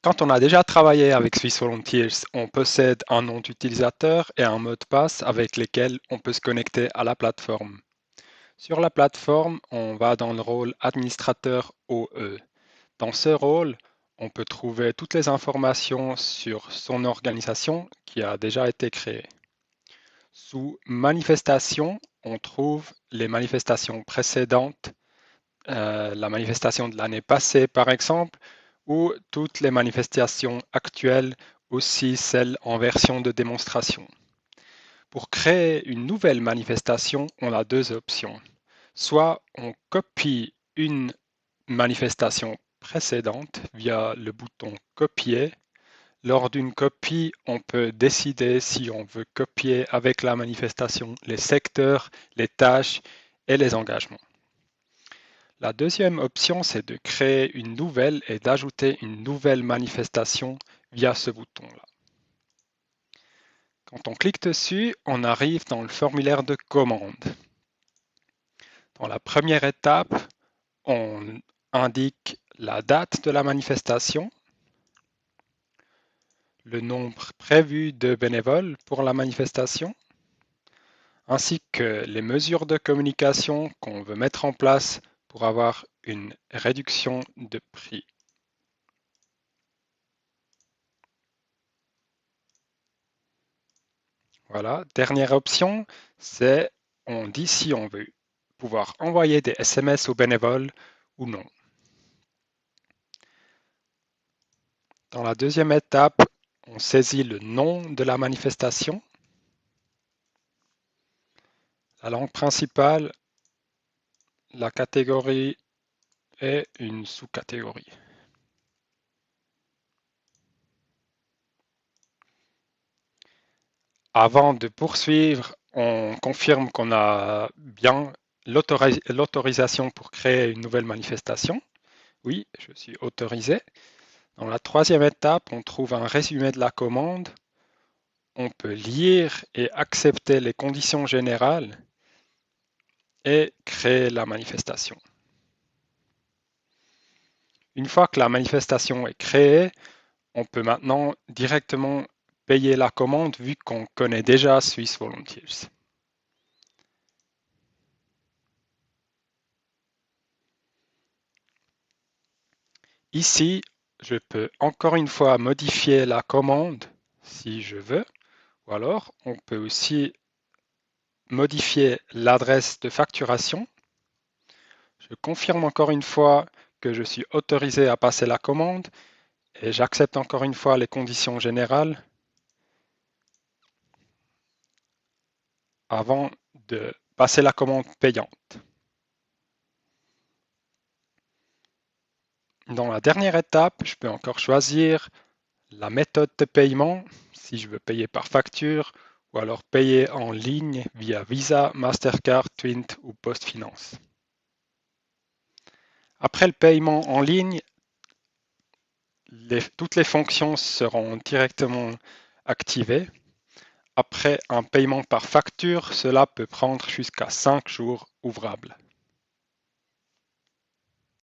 Quand on a déjà travaillé avec Swiss Volunteers, on possède un nom d'utilisateur et un mot de passe avec lesquels on peut se connecter à la plateforme. Sur la plateforme, on va dans le rôle administrateur OE. Dans ce rôle, on peut trouver toutes les informations sur son organisation qui a déjà été créée. Sous manifestation, on trouve les manifestations précédentes, la manifestation de l'année passée par exemple, ou toutes les manifestations actuelles, aussi celles en version de démonstration. Pour créer une nouvelle manifestation, on a deux options. Soit on copie une manifestation précédente via le bouton copier. Lors d'une copie, on peut décider si on veut copier avec la manifestation les secteurs, les tâches et les engagements. La deuxième option, c'est de créer une nouvelle et d'ajouter une nouvelle manifestation via ce bouton-là. Quand on clique dessus, on arrive dans le formulaire de commande. Dans la première étape, on indique la date de la manifestation, le nombre prévu de bénévoles pour la manifestation, ainsi que les mesures de communication qu'on veut mettre en place pour avoir une réduction de prix. Voilà, dernière option, c'est on dit si on veut pouvoir envoyer des SMS aux bénévoles ou non. Dans la deuxième étape, on saisit le nom de la manifestation, la langue principale, la catégorie et une sous-catégorie. Avant de poursuivre, on confirme qu'on a bien l'autorisation pour créer une nouvelle manifestation. Oui, je suis autorisé. Dans la troisième étape, on trouve un résumé de la commande. On peut lire et accepter les conditions générales et créer la manifestation. Une fois que la manifestation est créée, on peut maintenant directement payer la commande vu qu'on connaît déjà Swiss Volunteers. Ici, je peux encore une fois modifier la commande si je veux, ou alors on peut aussi modifier l'adresse de facturation. Je confirme encore une fois que je suis autorisé à passer la commande et j'accepte encore une fois les conditions générales avant de passer la commande payante. Dans la dernière étape, je peux encore choisir la méthode de paiement, si je veux payer par facture, ou alors payer en ligne via Visa, Mastercard, Twint ou PostFinance. Après le paiement en ligne, toutes les fonctions seront directement activées. Après un paiement par facture, cela peut prendre jusqu'à 5 jours ouvrables.